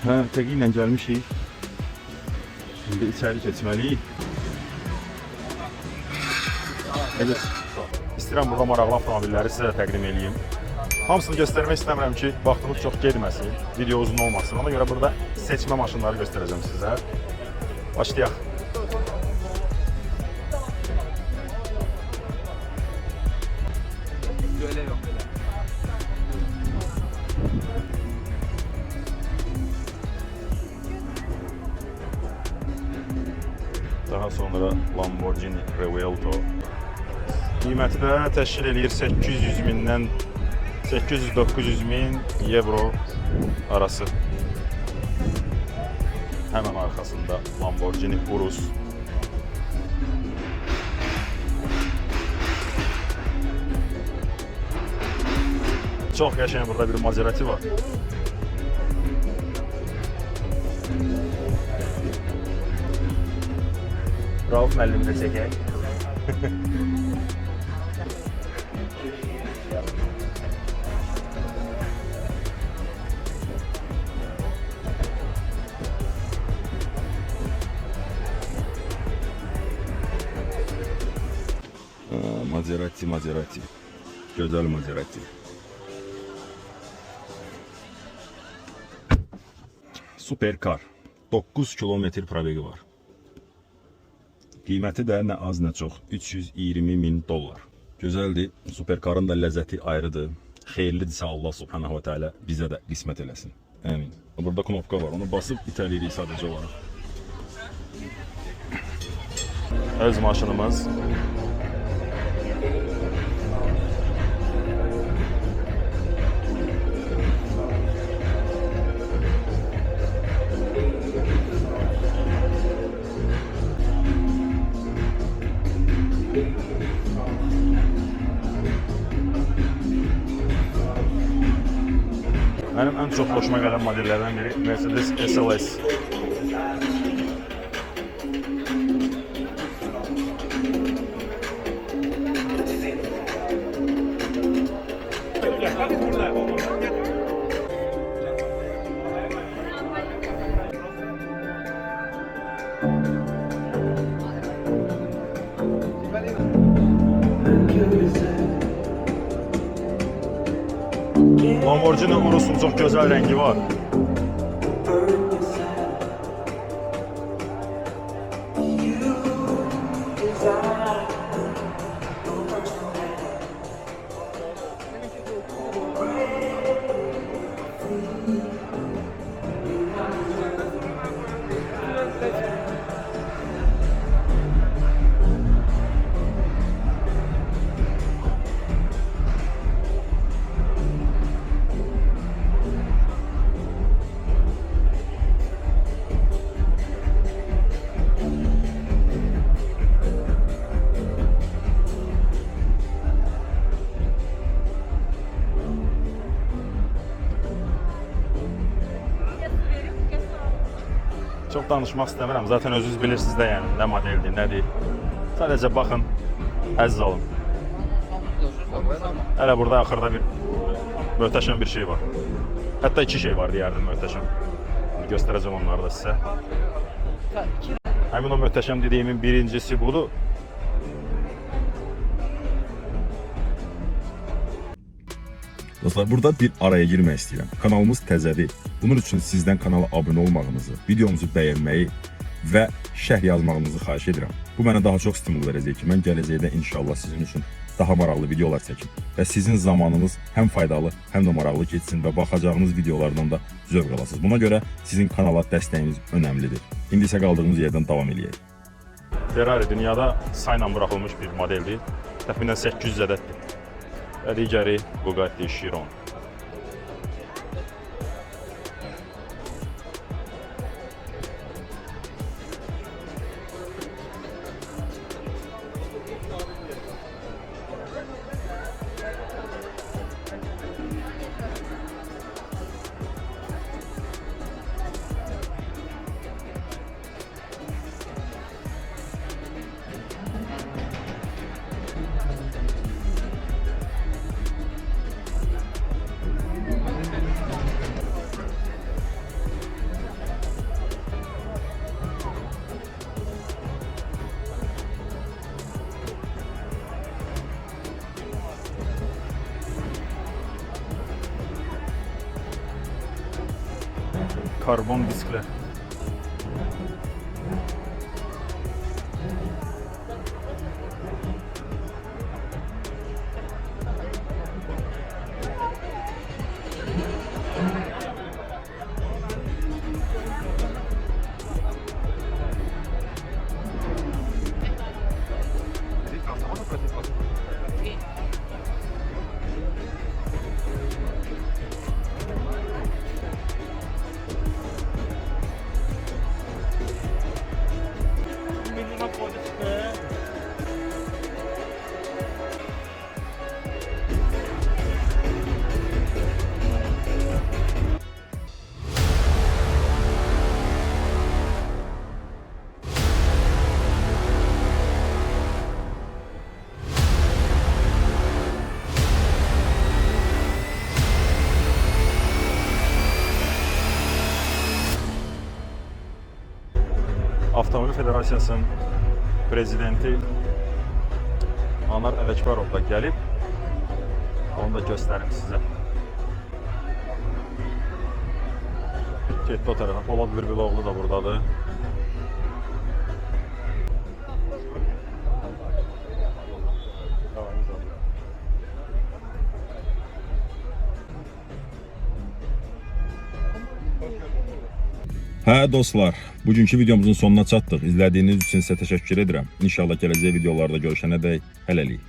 Hə, Tegi ilə gəlmişik. Şimdi içəri keçməliyik. Evet. İstəyirəm burada maraqlı avtomobilləri sizə təqdim edeyim. Hamısını göstərmək istəmirəm ki, vaxtımız çox getməsin, video uzun olmasın. Ona görə burada seçmə maşınları göstərəcəm sizə. Başlayaq. Böyle yok. Daha sonra Lamborghini Revuelto. Qiyməti də təşkil edir 800 mindən 800-900 min euro arası. Hemen arkasında Lamborghini Urus. Çok yaşayan burada bir Maserati var. Rauf müəllimi də çəkək. Maserati. Güzel Maserati. Supercar. 9 kilometre probegi var. Qiyməti də nə az nə çox 320 min dollar. Gözəldir. Supercarın da ləzzəti ayrıdır. Xeyirlidirsə Allah subhanahu wa ta'ala bizə də qismət eləsin. Amin. Burada knopka var. Onu basıb itəliyirik sadəcə olaraq. Öz maşınımız. Benim en çok hoşuma gelen modellerden biri Mercedes SLS. Lamborghini Urus'un çok güzel rengi var. Çok danışmaq istəmirəm. Zaten özünüz bilirsiniz də yəni nə modeldir, nədir. Sadəcə baxın, əziz alın. Hələ burada axırda bir möhtəşəm bir şey var. Hətta iki şey var deyərdim möhtəşəm. Göstərəcəm onları da sizə. Həmin o möhtəşəm dediyimin birincisi budur. Dostlar, burada bir araya girmək istəyirəm. Kanalımız təzədir. Bunun üçün sizdən kanala abunə olmağınızı, videomuzu bəyənməyi və şərh yazmağınızı xahiş edirəm. Bu mənə daha çox stimul verəcək ki, mən gələcəkdə inşallah sizin üçün daha maraqlı videolar çəkim və sizin zamanınız həm faydalı, həm də maraqlı keçsin və baxacağınız videolardan da zövq alasınız. Buna görə sizin kanala dəstəyiniz önəmlidir. İndi isə qaldığımız yerdən davam edək. Ferrari dünyada sayla buraxılmış bir modeldir. Təxminən 800 ədəddir. Və digəri Bugatti Chiron. Karbon diskler. Avtomobil Federasiyasının prezidenti Anar Ələkbarov da gəlib. Onu da göstərim sizə. Getdi o tərəfə. Polad Bülbüloğlu da buradadır. Hə dostlar, bugünkü videomuzun sonuna çatdıq. İzlədiyiniz üçün sizə təşəkkür edirəm. İnşallah gələcək videolarda görüşənədək hələlik.